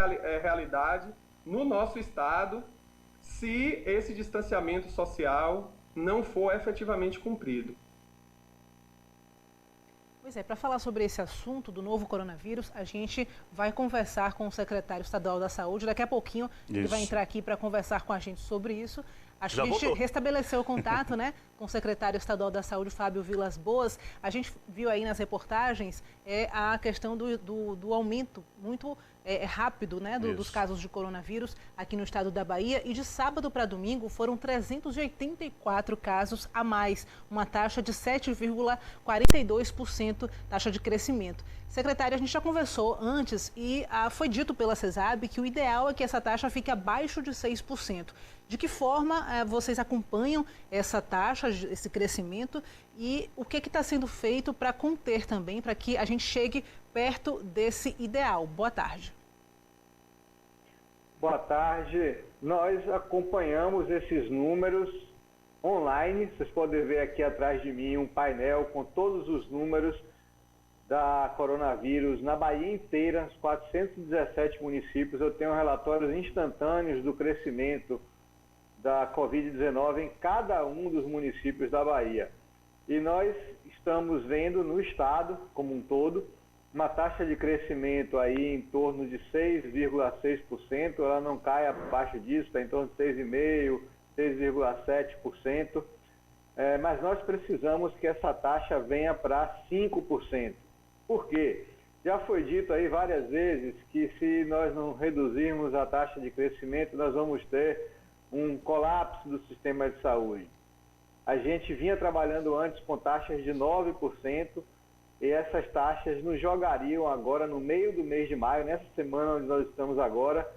realidade no nosso estado se esse distanciamento social não for efetivamente cumprido. Pois é, para falar sobre esse assunto do novo coronavírus, a gente vai conversar com o secretário estadual da Saúde. Daqui a pouquinho ele vai entrar aqui para conversar com a gente sobre isso. Acho que a gente restabeleceu o contato, né, com o secretário estadual da Saúde, Fábio Vilas Boas. A gente viu aí nas reportagens a questão do aumento muito rápido, né, dos casos de coronavírus aqui no estado da Bahia. E de sábado para domingo foram 384 casos a mais, uma taxa de 7,42% taxa de crescimento. Secretário, a gente já conversou antes e foi dito pela CESAB que o ideal é que essa taxa fique abaixo de 6%. De que forma vocês acompanham essa taxa, esse crescimento, e o que está sendo feito para conter também, para que a gente chegue perto desse ideal? Boa tarde. Boa tarde. Nós acompanhamos esses números online. Vocês podem ver aqui atrás de mim um painel com todos os números da coronavírus na Bahia inteira, os 417 municípios. Eu tenho relatórios instantâneos do crescimento da Covid-19 em cada um dos municípios da Bahia. E nós estamos vendo no estado como um todo uma taxa de crescimento aí em torno de 6,6%, ela não cai abaixo disso, está em torno de 6,5%, 6,7%, mas nós precisamos que essa taxa venha para 5%. Por quê? Já foi dito aí várias vezes que se nós não reduzirmos a taxa de crescimento, nós vamos ter um colapso do sistema de saúde. A gente vinha trabalhando antes com taxas de 9% e essas taxas nos jogariam agora no meio do mês de maio, nessa semana onde nós estamos agora,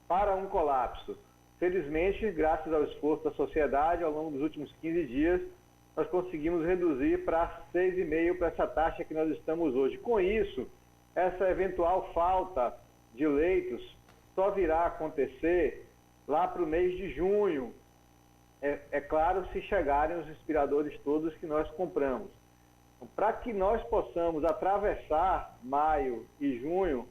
para um colapso. Felizmente, graças ao esforço da sociedade, ao longo dos últimos 15 dias, nós conseguimos reduzir para 6,5% para essa taxa que nós estamos hoje. Com isso, essa eventual falta de leitos só virá a acontecer lá para o mês de junho, é claro, se chegarem os respiradores todos que nós compramos. Então, para que nós possamos atravessar maio e junho,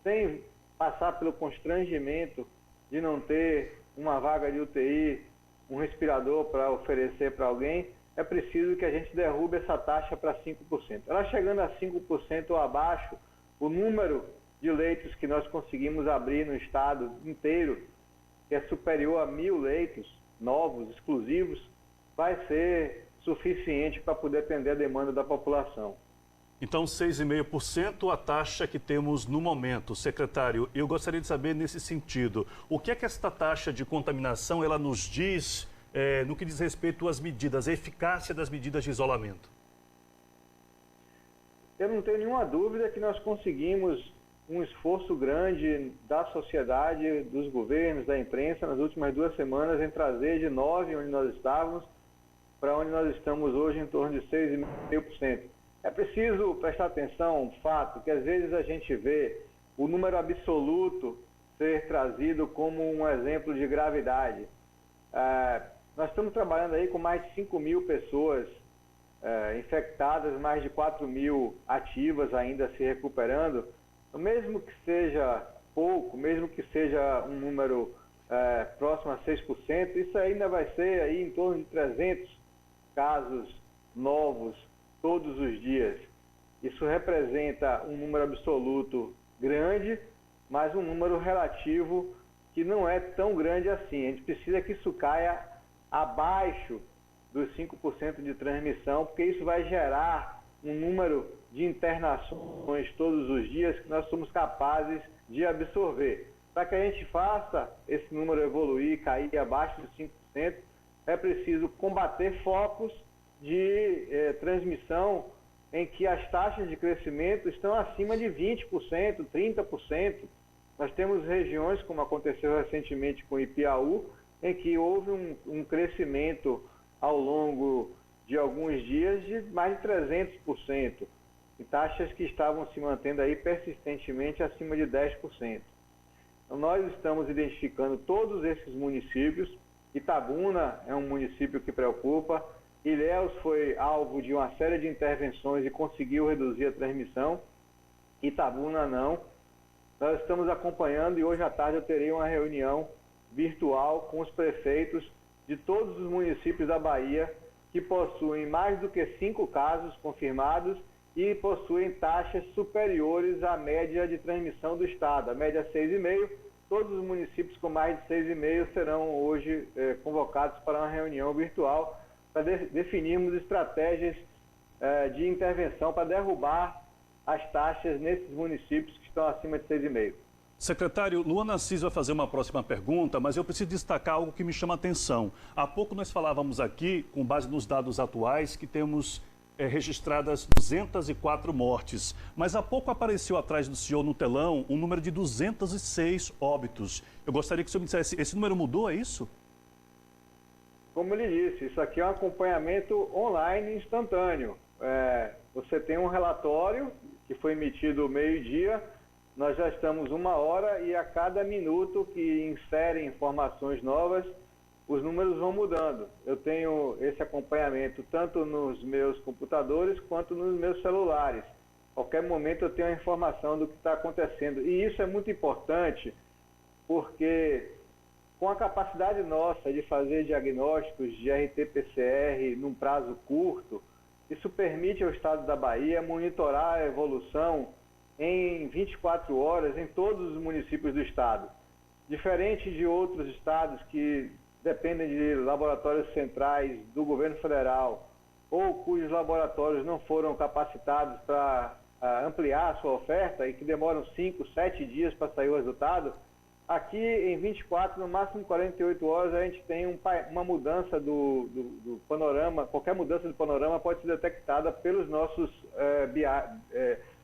sem passar pelo constrangimento de não ter uma vaga de UTI, um respirador para oferecer para alguém, é preciso que a gente derrube essa taxa para 5%. Ela chegando a 5% ou abaixo, o número de leitos que nós conseguimos abrir no estado inteiro, que é superior a 1.000 leitos novos, exclusivos, vai ser suficiente para poder atender a demanda da população. Então, 6,5% a taxa que temos no momento. Secretário, eu gostaria de saber nesse sentido, o que é que esta taxa de contaminação ela nos diz no que diz respeito às medidas, a eficácia das medidas de isolamento? Eu não tenho nenhuma dúvida que nós conseguimos um esforço grande da sociedade, dos governos, da imprensa, nas últimas 2 semanas, em trazer de 9%, onde nós estávamos, para onde nós estamos hoje, em torno de 6,5%. É preciso prestar atenção a um fato, que às vezes a gente vê o número absoluto ser trazido como um exemplo de gravidade. Nós estamos trabalhando aí com mais de 5.000 pessoas infectadas, mais de 4.000 ativas ainda se recuperando. Mesmo que seja pouco, mesmo que seja um número próximo a 6%, isso ainda vai ser aí em torno de 300 casos novos todos os dias. Isso representa um número absoluto grande, mas um número relativo que não é tão grande assim. A gente precisa que isso caia abaixo dos 5% de transmissão, porque isso vai gerar um número de internações todos os dias que nós somos capazes de absorver. Para que a gente faça esse número evoluir, cair abaixo de 5%, é preciso combater focos de transmissão em que as taxas de crescimento estão acima de 20%, 30%. Nós temos regiões, como aconteceu recentemente com Ipiaú, em que houve um crescimento ao longo de alguns dias de mais de 300%, e taxas que estavam se mantendo aí persistentemente acima de 10%. Então, nós estamos identificando todos esses municípios. Itabuna é um município que preocupa, Ilhéus foi alvo de uma série de intervenções e conseguiu reduzir a transmissão, Itabuna não. nós estamos acompanhando e hoje à tarde eu terei uma reunião virtual com os prefeitos de todos os municípios da Bahia que possuem mais do que 5 casos confirmados e possuem taxas superiores à média de transmissão do estado, a média é 6,5. Todos os municípios com mais de 6,5 serão hoje convocados para uma reunião virtual para definirmos estratégias de intervenção para derrubar as taxas nesses municípios que estão acima de 6,5. Secretário, Luana Assis vai fazer uma próxima pergunta, mas eu preciso destacar algo que me chama a atenção. Há pouco nós falávamos aqui, com base nos dados atuais, que temos registradas 204 mortes. Mas há pouco apareceu atrás do senhor no telão um número de 206 óbitos. Eu gostaria que o senhor me dissesse, esse número mudou, é isso? Como eu lhe disse, isso aqui é um acompanhamento online instantâneo. Você tem um relatório que foi emitido meio-dia, nós já estamos 1 hora e a cada minuto que inserem informações novas, os números vão mudando. Eu tenho esse acompanhamento tanto nos meus computadores quanto nos meus celulares. A qualquer momento eu tenho a informação do que está acontecendo. E isso é muito importante porque com a capacidade nossa de fazer diagnósticos de RT-PCR num prazo curto, isso permite ao Estado da Bahia monitorar a evolução em 24 horas em todos os municípios do Estado. Diferente de outros estados que dependem de laboratórios centrais do governo federal ou cujos laboratórios não foram capacitados para ampliar a sua oferta e que demoram 5, 7 dias para sair o resultado, aqui em 24, no máximo 48 horas, a gente tem uma mudança do panorama. Qualquer mudança do panorama pode ser detectada pelos nossos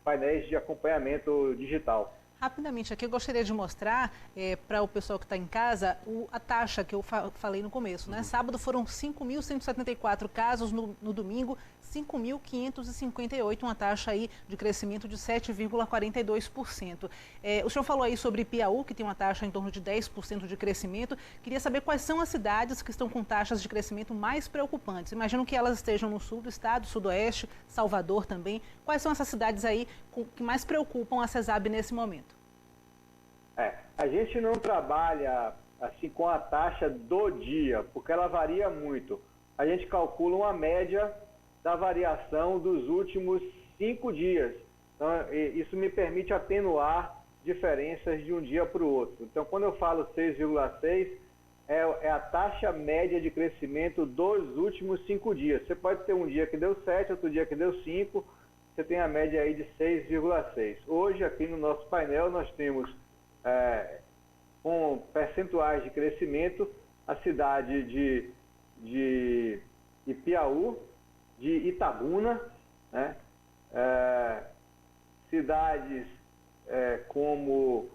painéis de acompanhamento digital. Rapidamente, aqui eu gostaria de mostrar para o pessoal que está em casa a taxa que eu falei no começo, né? Sábado foram 5.174 casos, no domingo 5.558, uma taxa aí de crescimento de 7,42%. O senhor falou aí sobre Piauí, que tem uma taxa em torno de 10% de crescimento. Queria saber quais são as cidades que estão com taxas de crescimento mais preocupantes. Imagino que elas estejam no sul do estado, sudoeste, Salvador também. Quais são essas cidades aí que mais preocupam a CESAB nesse momento? A gente não trabalha assim com a taxa do dia, porque ela varia muito. A gente calcula uma média da variação dos últimos 5 dias. Então, isso me permite atenuar diferenças de um dia para o outro. Então, quando eu falo 6,6, é a taxa média de crescimento dos últimos 5 dias. Você pode ter um dia que deu 7, outro dia que deu 5, você tem a média aí de 6,6. Hoje, aqui no nosso painel, nós temos com percentuais de crescimento a cidade de Ipiaú, de Itabuna, né? Cidades como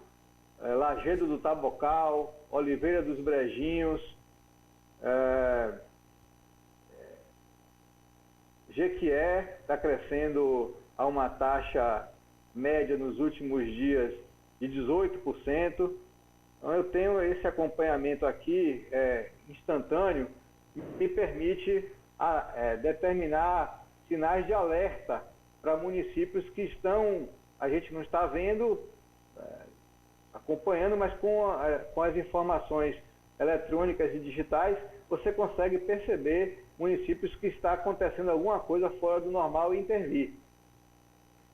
Lajedo do Tabocal, Oliveira dos Brejinhos, Jequié está crescendo a uma taxa média nos últimos dias de 18%. Então, eu tenho esse acompanhamento aqui instantâneo que me permite determinar sinais de alerta para municípios que a gente não está vendo, acompanhando, mas com as informações eletrônicas e digitais, você consegue perceber municípios que está acontecendo alguma coisa fora do normal e intervir.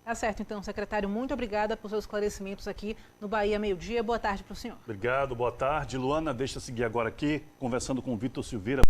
Tá certo, então, secretário, muito obrigada por seus esclarecimentos aqui no Bahia Meio Dia. Boa tarde para o senhor. Obrigado, boa tarde. Luana, deixa eu seguir agora aqui, conversando com o Vitor Silveira.